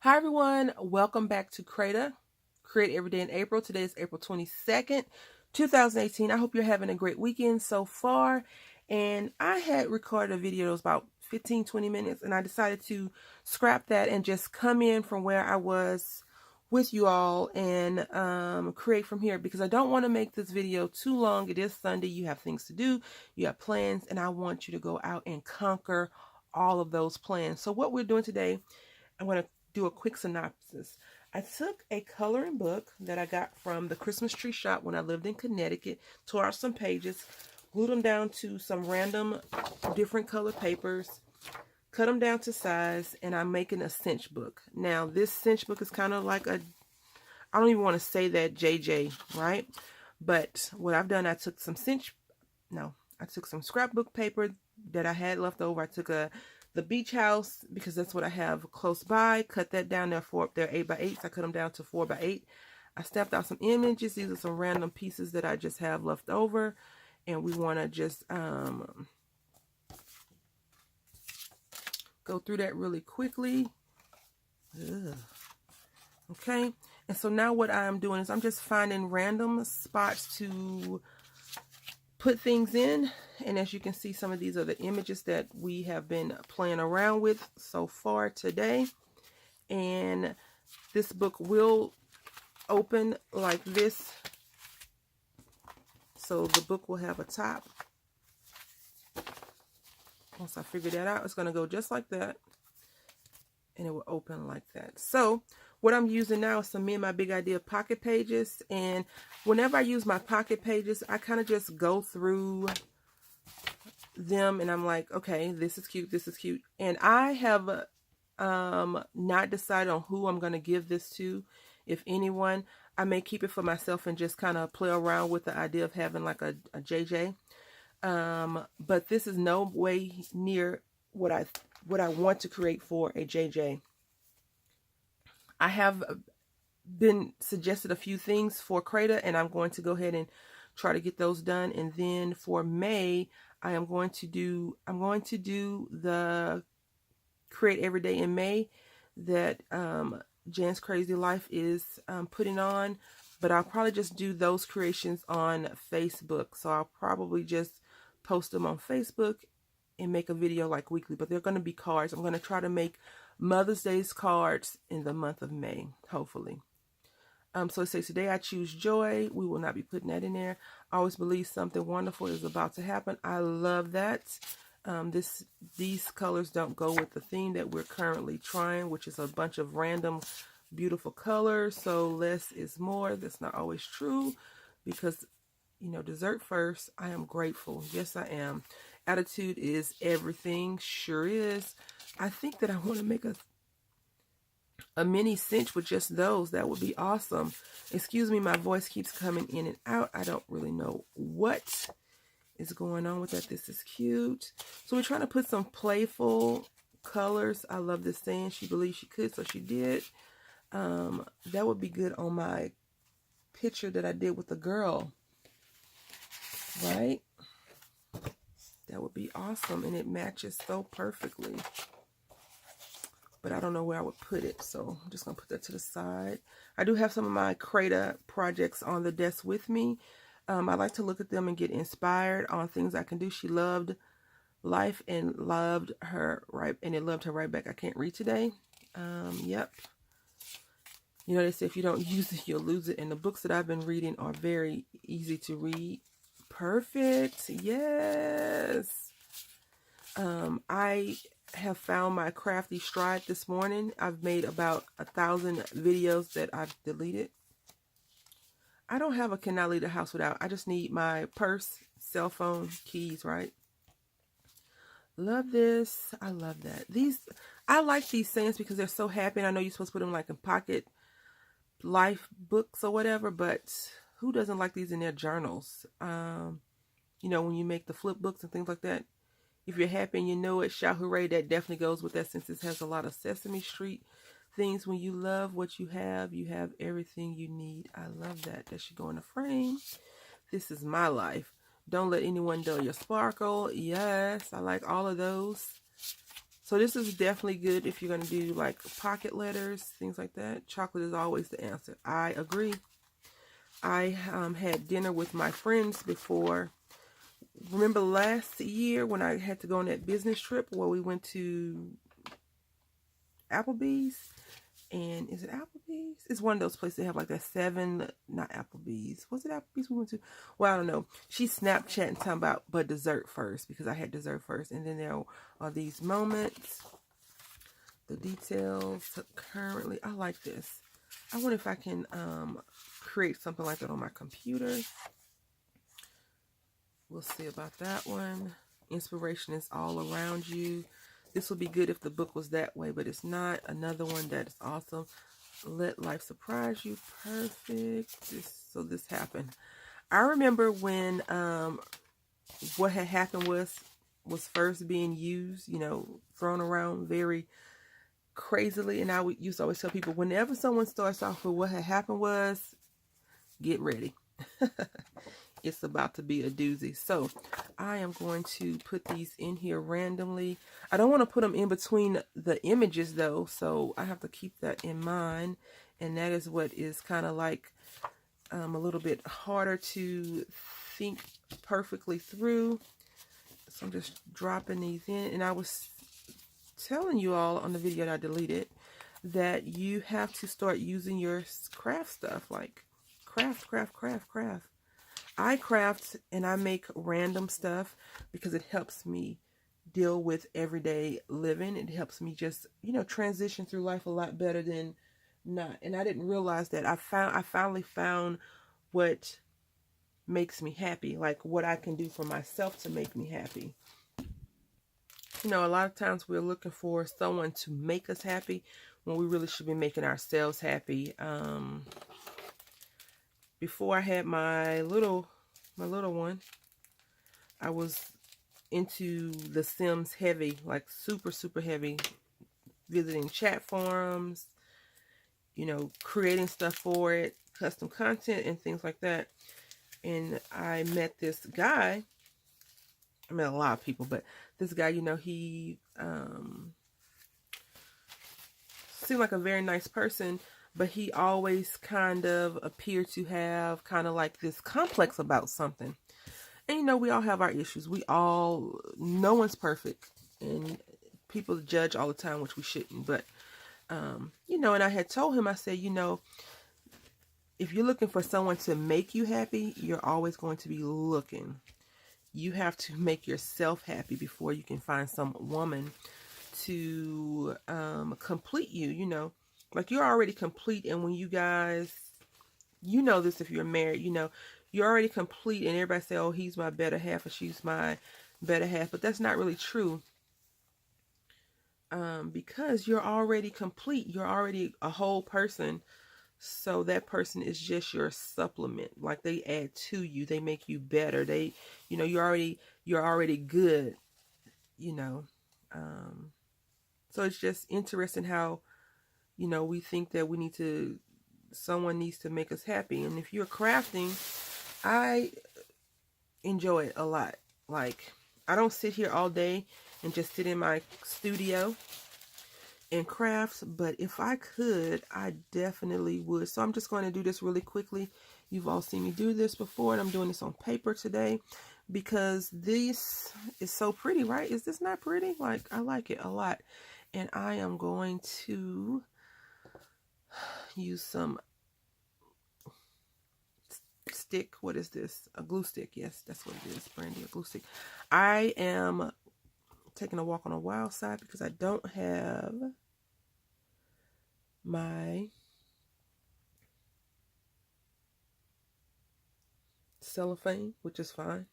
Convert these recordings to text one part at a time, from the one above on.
Hi everyone, welcome back to Create Every Day in April. Today is April 22nd, 2018. I hope you're having a great weekend so far. And I had recorded a video that was about 15-20 minutes, and I decided to scrap that and just come in from where I was with you all and create from here, because I don't want to make this video too long. It is Sunday, you have things to do, you have plans, and I want you to go out and conquer all of those plans. So what we're doing today, I'm going to do a quick synopsis. I took a coloring book that I got from the Christmas tree shop when I lived in Connecticut, tore out some pages, glued them down to some random different color papers, cut them down to size, and I'm making a cinch book. Now, this cinch book is kind of like a, I don't even want to say that JJ, right? But what I've done, I took some scrapbook paper that I had left over. I took the beach house, because that's what I have close by, cut that down. They're 8x8s. I cut them down to 4x8. I stamped out some images. These are some random pieces that I just have left over, and we want to just go through that really quickly. Ugh. Okay, and so now what I'm doing is I'm just finding random spots to put things in, and as you can see, some of these are the images that we have been playing around with so far today. And this book will open like this, so the book will have a top. Once I figure that out, it's going to go just like that, and it will open like that. So what I'm using now is some Me and My Big Idea pocket pages, and whenever I use my pocket pages, I kind of just go through them, and I'm like, okay, this is cute, this is cute. And I have not decided on who I'm going to give this to, if anyone. I may keep it for myself and just kind of play around with the idea of having like a JJ. But this is no way near what I want to create for a JJ. I have been suggested a few things for Creta, and I'm going to go ahead and try to get those done. And then for May, I'm going to do the Create Every Day in May that Jan's Crazy Life is putting on, but I'll probably just do those creations on Facebook. So I'll probably just post them on Facebook and make a video like weekly, but they're going to be cards. I'm going to try to make Mother's Day's cards in the month of May, hopefully. So it says, today I choose joy. We will not be putting that in there. I always believe something wonderful is about to happen. I love that. These colors don't go with the theme that we're currently trying, which is a bunch of random beautiful colors. So less is more. That's not always true, because, you know, dessert first. I am grateful. Yes, I am. Attitude is everything. Sure is. I think that I want to make a mini cinch with just those. That would be awesome. Excuse me, my voice keeps coming in and out. I don't really know what is going on with that. This is cute. So we're trying to put some playful colors. I love this saying, she believed she could, so she did. That would be good on my picture that I did with the girl, right? That would be awesome, and it matches so perfectly. But I don't know where I would put it, so I'm just going to put that to the side. I do have some of my Creta projects on the desk with me. I like to look at them and get inspired on things I can do. She loved life and loved her right, and it loved her right back. I can't read today. Yep. You know, they say if you don't use it, you'll lose it. And the books that I've been reading are very easy to read. Perfect. Yes. I have found my crafty stride this morning. I've made about 1,000 videos that I've deleted. I don't have a cannot leave the house without. I just need my purse, cell phone, keys, right? Love this. I love that. I like these sayings because they're so happy. And I know you're supposed to put them like in pocket life books or whatever, but who doesn't like these in their journals? You know, when you make the flip books and things like that. If you're happy and you know it, shout hooray. That definitely goes with that, since this has a lot of Sesame Street things. When you love what you have everything you need. I love that. That should go in a frame. This is my life. Don't let anyone dull your sparkle. Yes, I like all of those. So this is definitely good if you're going to do like pocket letters, things like that. Chocolate is always the answer. I agree. I had dinner with my friends before. Remember last year when I had to go on that business trip where we went to Applebee's? And is it Applebee's? It's one of those places that have like that not Applebee's. Was it Applebee's we went to? Well, I don't know. She Snapchatting talking about, but dessert first, because I had dessert first. And then there are these moments. The details currently. I like this. I wonder if I can create something like that on my computer. We'll see about that one. Inspiration is all around you. This would be good if the book was that way, but it's not. Another one that is awesome. Let life surprise you. Perfect. So this happened. I remember when what had happened was first being used, you know, thrown around very crazily. And I used to always tell people, whenever someone starts off with what had happened was, get ready. It's about to be a doozy. So I am going to put these in here randomly. I don't want to put them in between the images though, so I have to keep that in mind. And that is what is kind of like a little bit harder to think perfectly through. So I'm just dropping these in. And I was telling you all on the video that I deleted that you have to start using your craft stuff, like craft. I craft and I make random stuff because it helps me deal with everyday living. It helps me just, you know, transition through life a lot better than not. And I didn't realize that. I finally found what makes me happy, like what I can do for myself to make me happy. You know, a lot of times we're looking for someone to make us happy when we really should be making ourselves happy. Before I had my little one, I was into The Sims heavy, like super heavy, visiting chat forums, you know, creating stuff for it, custom content and things like that. And I met this guy. I met a lot of people, but this guy, you know, he seemed like a very nice person, but he always kind of appeared to have kind of like this complex about something. And, you know, we all have our issues. No one's perfect. And people judge all the time, which we shouldn't. But, you know, and I had told him, I said, you know, if you're looking for someone to make you happy, you're always going to be looking. You have to make yourself happy before you can find some woman to complete you, you know. Like, you're already complete, and when you guys, you know this if you're married, you know, you're already complete, and everybody say, oh, he's my better half, or she's my better half, but that's not really true. Because you're already complete, you're already a whole person, so that person is just your supplement. Like, they add to you, they make you better, they, you know, you're already good, you know. So it's just interesting how, you know, we think that someone needs to make us happy. And if you're crafting, I enjoy it a lot. Like, I don't sit here all day and just sit in my studio and craft, but if I could, I definitely would. So I'm just going to do this really quickly. You've all seen me do this before, and I'm doing this on paper today because this is so pretty, right? Is this not pretty? Like, I like it a lot. And I am going to use some stick. What is this? A glue stick. Yes, that's what it is, Brandy, a glue stick. I am taking a walk on a wild side because I don't have my cellophane, which is fine.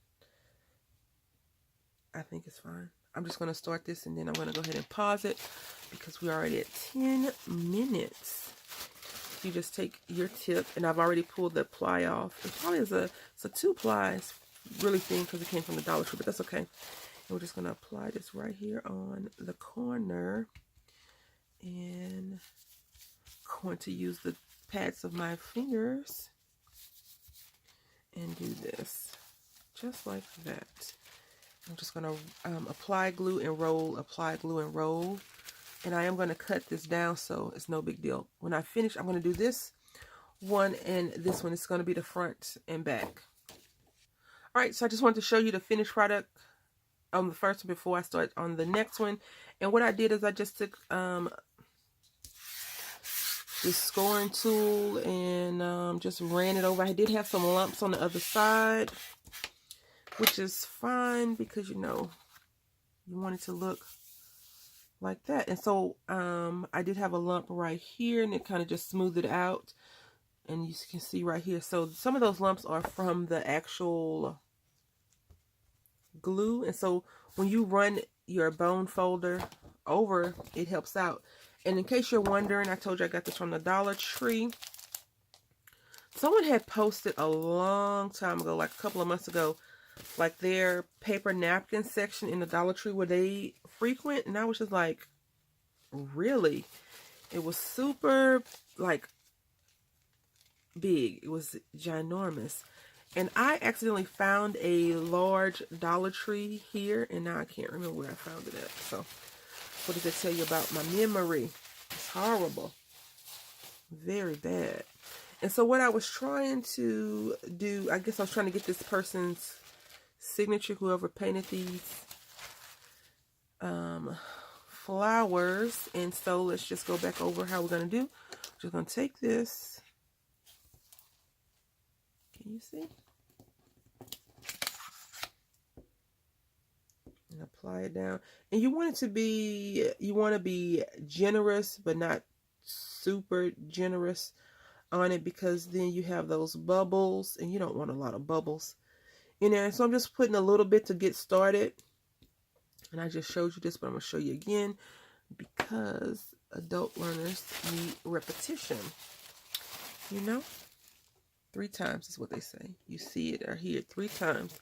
I think it's fine. I'm just going to start this, and then I'm going to go ahead and pause it because we're already at 10 minutes. You just take your tip, and I've already pulled the ply off. It probably is it's a 2 plies, really thin because it came from the Dollar Tree, but that's okay. And we're just going to apply this right here on the corner, and I'm going to use the pads of my fingers and do this just like that. I'm just going to apply glue and roll, apply glue and roll. And I am going to cut this down so it's no big deal. When I finish, I'm going to do this one and this one. It's going to be the front and back. All right, so I just wanted to show you the finished product on the first one before I start on the next one. And what I did is I just took this scoring tool and just ran it over. I did have some lumps on the other side, which is fine because, you know, you want it to look like that. And so I did have a lump right here, and it kind of just smoothed it out. And you can see right here. So some of those lumps are from the actual glue. And so when you run your bone folder over, it helps out. And in case you're wondering, I told you I got this from the Dollar Tree. Someone had posted a long time ago, like a couple of months ago, like their paper napkin section in the Dollar Tree where they frequent. And I was just like, really? It was super, like, big. It was ginormous. And I accidentally found a large Dollar Tree here, and now I can't remember where I found it at. So what does it tell you about my memory? It's horrible. Very bad. And so what I was trying to do, I guess I was trying to get this person's signature, whoever painted these flowers. And so let's just go back over how we're going to do. Just going to take this. Can you see? And apply it down. And you want it to be, you want to be generous, but not super generous on it, because then you have those bubbles, and you don't want a lot of bubbles in there. So I'm just putting a little bit to get started. And I just showed you this, but I'm going to show you again, because adult learners need repetition. You know? 3 times is what they say. You see it or hear it 3 times,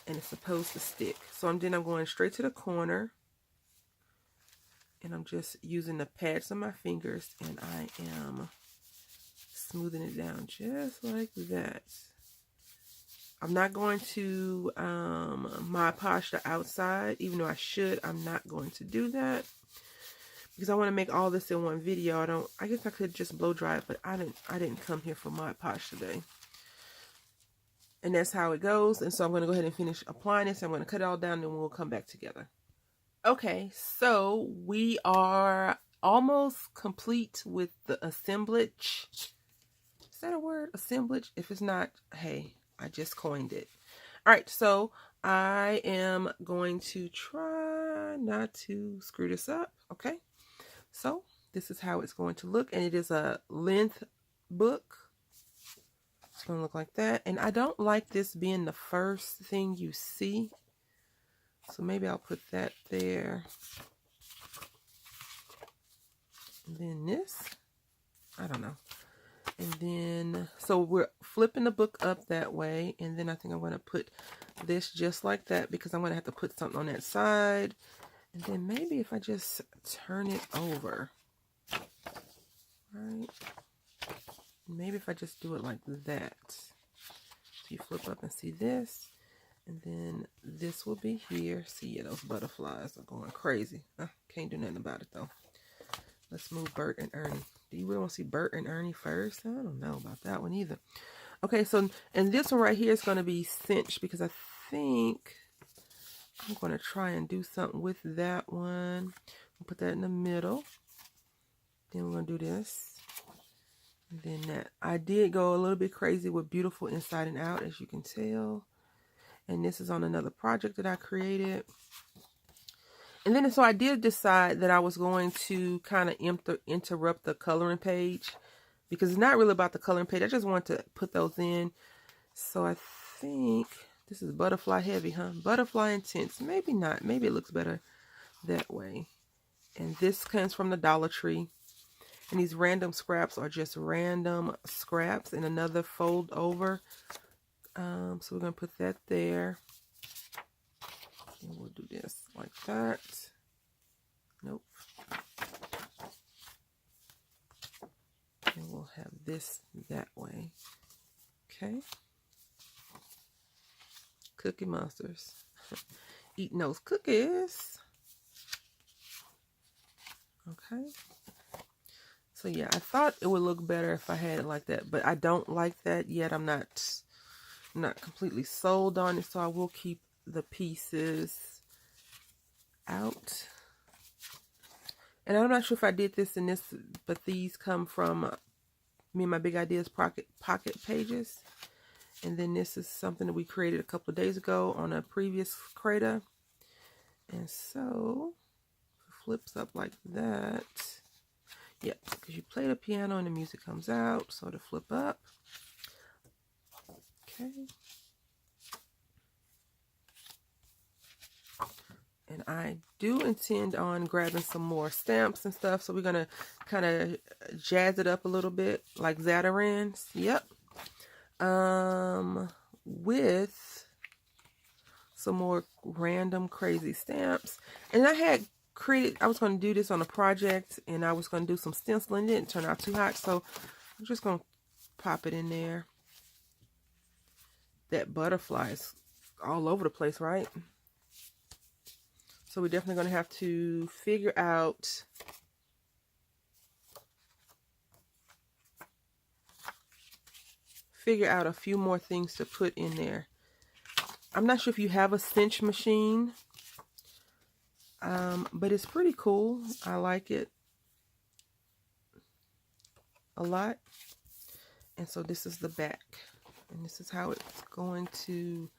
and it's supposed to stick. So I'm going straight to the corner, and I'm just using the pads of my fingers, and I am smoothing it down just like that. I'm not going to Mod Podge the outside, even though I should. I'm not going to do that because I want to make all this in one video. I guess I could just blow dry it, but I didn't come here for Mod Podge today. And that's how it goes. And so I'm going to go ahead and finish applying this. I'm going to cut it all down, and we'll come back together. Okay, so we are almost complete with the assemblage. Is that a word? Assemblage? If it's not, hey, I just coined it. All right, so I am going to try not to screw this up. Okay, so this is how it's going to look, and it is a length book. It's going to look like that. And I don't like this being the first thing you see, so maybe I'll put that there. And then this, I don't know. And then, so we're flipping the book up that way. And then I think I'm going to put this just like that, because I'm going to have to put something on that side. And then maybe if I just turn it over, right? Maybe if I just do it like that. So you flip up and see this. And then this will be here. See, yeah, those butterflies are going crazy. Can't do nothing about it, though. Let's move Bert and Ernie. Do you really want to see Bert and Ernie first? I don't know about that one either. Okay, so, and this one right here is going to be cinched, because I think I'm going to try and do something with that one. I'll put that in the middle. Then we're going to do this. And then that. I did go a little bit crazy with Beautiful Inside and Out, as you can tell. And this is on another project that I created. And then, so I did decide that I was going to kind of interrupt the coloring page, because it's not really about the coloring page. I just wanted to put those in. So I think this is butterfly heavy, huh? Butterfly intense. Maybe not. Maybe it looks better that way. And this comes from the Dollar Tree. And these random scraps are just random scraps in another fold over. So we're going to put that there. And we'll do this like that. Nope. And we'll have this that way. Okay. Cookie Monsters. eating those cookies. Okay. So yeah, I thought it would look better if I had it like that, but I don't like that yet. I'm not completely sold on it, so I will keep the pieces out. And I'm not sure if I did this in this, but these come from me and my Big Ideas pocket pages. And then this is something that we created a couple of days ago on a previous creator. And so it flips up like that. Yep, because you play the piano and the music comes out, so to flip up. Okay. And I do intend on grabbing some more stamps and stuff, so we're going to kind of jazz it up a little bit, like Zatarain's. Yep. With some more random crazy stamps. And I had created, I was going to do this on a project, and I was going to do some stenciling. It didn't turn out too hot, so I'm just going to pop it in there. That butterfly is all over the place, right? So we're definitely going to have to figure out a few more things to put in there. I'm not sure if you have a cinch machine, but it's pretty cool. I like it a lot. And so this is the back, and this is how it's going to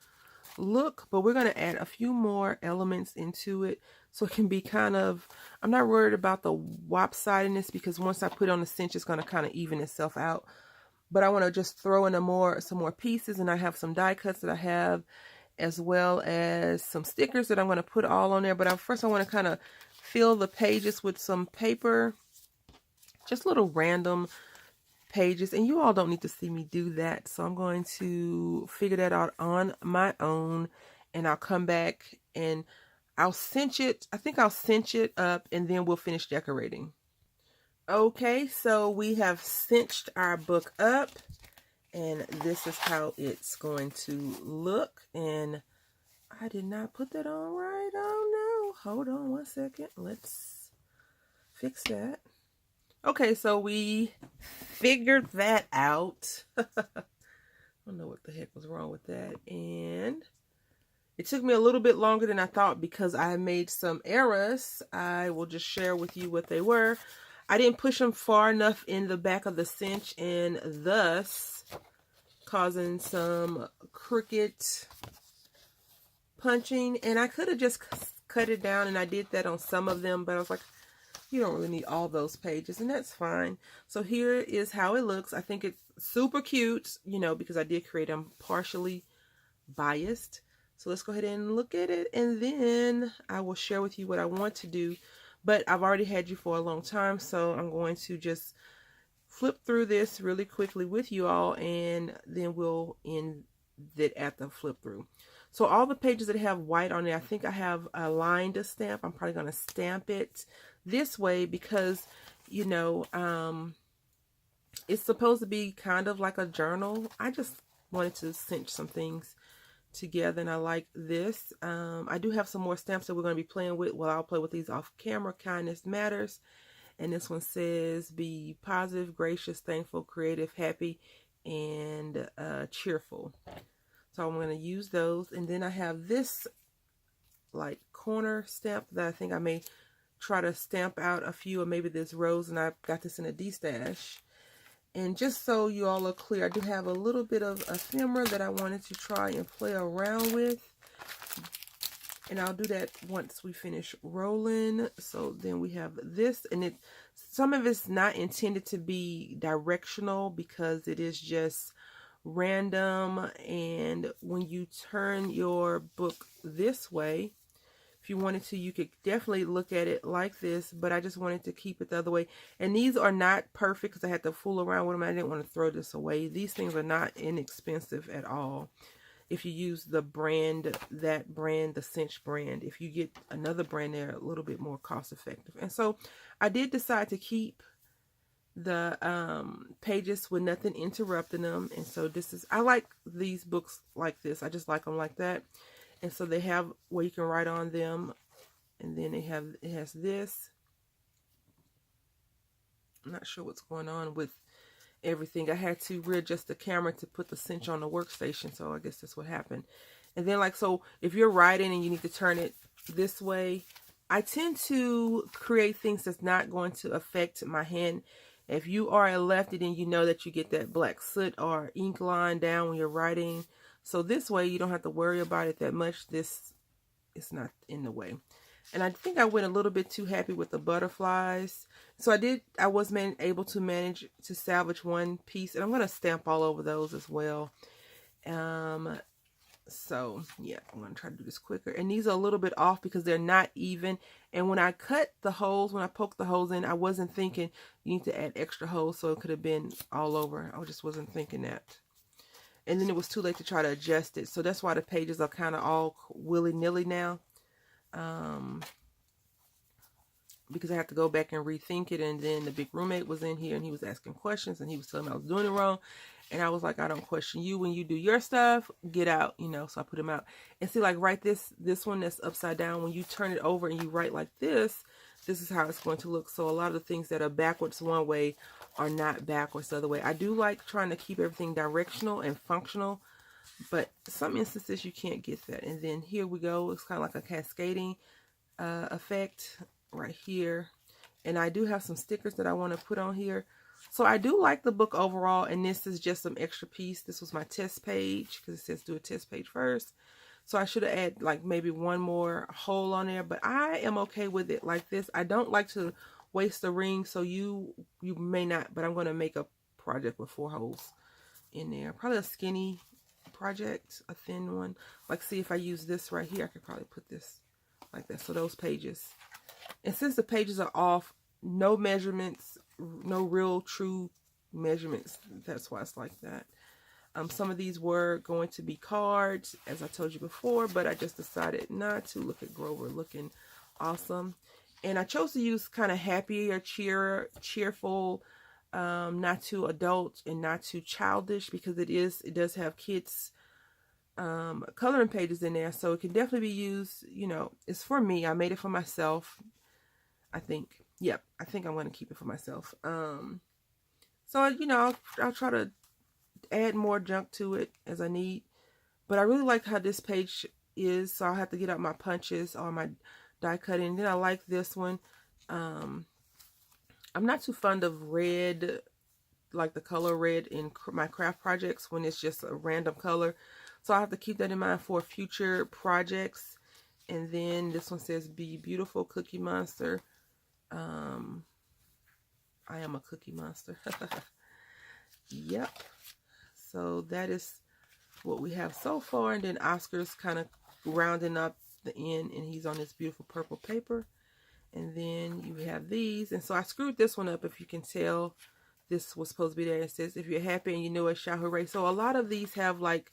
look, but we're going to add a few more elements into it so it can be kind of, I'm not worried about the lopsidedness, because once I put on the cinch, it's going to kind of even itself out. But I want to just throw in some more pieces, and I have some die cuts that I have, as well as some stickers that I'm going to put all on there. But first I want to kind of fill the pages with some paper, just little random pages, and you all don't need to see me do that, so I'm going to figure that out on my own, and I'll come back and I'll cinch it. I think I'll cinch it up, and then we'll finish decorating. Okay, so we have cinched our book up, and this is how it's going to look. And I did not put that on right. Oh no, hold on one second, let's fix that. Okay, so we figured that out. I don't know what the heck was wrong with that. And it took me a little bit longer than I thought because I made some errors. I will just share with you what they were. I didn't push them far enough in the back of the cinch, and thus causing some crooked punching. And I could have just cut it down, and I did that on some of them, but I was like, you don't really need all those pages, and that's fine. So here is how it looks. I think it's super cute, you know, because I did create them partially biased. So let's go ahead and look at it, and then I will share with you what I want to do. But I've already had you for a long time, so I'm going to just flip through this really quickly with you all, and then we'll end it at the flip through. So all the pages that have white on it, I think I have a line to stamp. I'm probably going to stamp it this way because, you know, it's supposed to be kind of like a journal. I just wanted to cinch some things together, and I like this. I do have some more stamps that we're going to be playing with. Well, I'll play with these off camera. Kindness matters. And this one says, be positive, gracious, thankful, creative, happy, and cheerful. So I'm going to use those. And then I have this like corner stamp that I think I may try to stamp out a few, or maybe this rose, and I got this in a D-stash. And just so you all are clear, I do have a little bit of ephemera that I wanted to try and play around with. And I'll do that once we finish rolling. So then we have this, and some of it's not intended to be directional because it is just random. And when you turn your book this way, if you wanted to, you could definitely look at it like this, but I just wanted to keep it the other way. And these are not perfect because I had to fool around with them. I didn't want to throw this away. These things are not inexpensive at all. If you use the brand, the Cinch brand, if you get another brand, they're a little bit more cost effective. And so I did decide to keep the pages with nothing interrupting them. And so this is, I like these books like this. I just like them like that. And so they have where you can write on them, and then it has this. I'm not sure what's going on with everything. I had to readjust the camera to put the cinch on the workstation, so I guess that's what happened. And then, like, so if you're writing and you need to turn it this way, I tend to create things that's not going to affect my hand. If you are a lefty, then you know that you get that black soot or ink line down when you're writing. So this way you don't have to worry about it that much. This is not in the way. And I think I went a little bit too happy with the butterflies. So I was able to manage to salvage one piece. And I'm going to stamp all over those as well. So yeah, I'm going to try to do this quicker. And these are a little bit off because they're not even. And when I cut the holes, when I poked the holes in, I wasn't thinking you need to add extra holes. So it could have been all over. I just wasn't thinking that. And then it was too late to try to adjust it. So that's why the pages are kind of all willy-nilly now. Because I have to go back and rethink it. And then the big roommate was in here and he was asking questions and he was telling me I was doing it wrong. And I was like, I don't question you when you do your stuff. Get out, you know. So I put him out. And see, like, right, this one that's upside down, when you turn it over and you write like this is how it's going to look. So a lot of the things that are backwards one way are not backwards the other way. I do like trying to keep everything directional and functional, but some instances you can't get that. And then here we go. It's kind of like a cascading effect right here. And I do have some stickers that I want to put on here. So I do like the book overall, and this is just some extra piece. This was my test page because it says do a test page first. So I should have added like maybe one more hole on there, but I am okay with it like this. I don't like to waste the ring, so you may not, but I'm going to make a project with 4 holes in there. Probably a skinny project, a thin one. Like, see, if I use this right here, I could probably put this like that. So those pages. And since the pages are off, no measurements, no real true measurements. That's why it's like that. Some of these were going to be cards, as I told you before, but I just decided not to. Look at Grover looking awesome. And I chose to use kind of happy or cheerful, not too adult and not too childish, because it does have kids coloring pages in there, so it can definitely be used, you know. It's for me. I made it for myself, I think. Yep, I think I'm going to keep it for myself. So, you know, I'll try to add more junk to it as I need. But I really like how this page is, so I'll have to get out my punches or my die cutting. And then I like this one. I'm not too fond of red, like the color red in my craft projects when it's just a random color. So I'll have to keep that in mind for future projects. And then this one says, be beautiful, Cookie Monster. I am a cookie monster. Yep. So that is what we have so far. And then Oscar's kind of rounding up the end, and he's on this beautiful purple paper. And then you have these. And so I screwed this one up, if you can tell. This was supposed to be there. It says, if you're happy and you know it, shout hooray. So a lot of these have, like,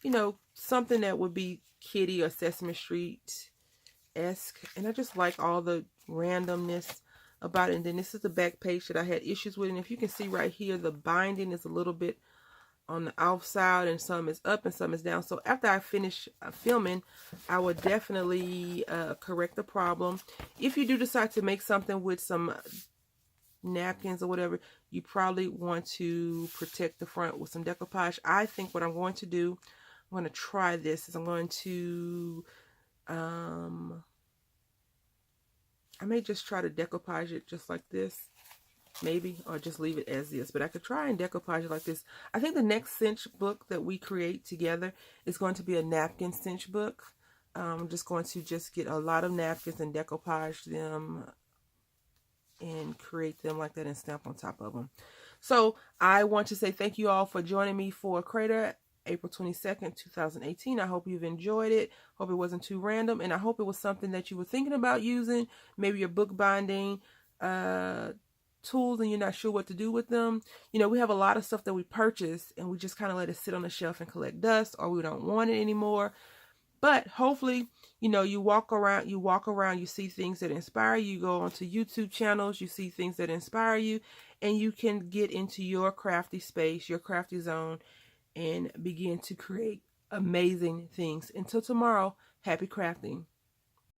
you know, something that would be Kitty or Sesame Street-esque. And I just like all the randomness about it. And then this is the back page that I had issues with. And if you can see right here, the binding is a little bit on the outside, and some is up and some is down. So after I finish filming, I will definitely correct the problem. If you do decide to make something with some napkins or whatever, you probably want to protect the front with some decoupage. I think what I'm going to do, I'm going to try this, is I'm going to I may just try to decoupage it just like this, maybe, or just leave it as is. But I could try and decoupage it like this. I think the next cinch book that we create together is going to be a napkin cinch book. I'm just going to get a lot of napkins and decoupage them and create them like that and stamp on top of them. So I want to say thank you all for joining me for Crater, April 22nd, 2018. I hope you've enjoyed it. Hope it wasn't too random. And I hope it was something that you were thinking about using. Maybe your book binding tools and you're not sure what to do with them. You know, we have a lot of stuff that we purchase and we just kind of let it sit on the shelf and collect dust, or we don't want it anymore. But hopefully, you know, you walk around, you see things that inspire you, go onto YouTube channels, you see things that inspire you, and you can get into your crafty space, your crafty zone, and begin to create amazing things. Until tomorrow, Happy crafting.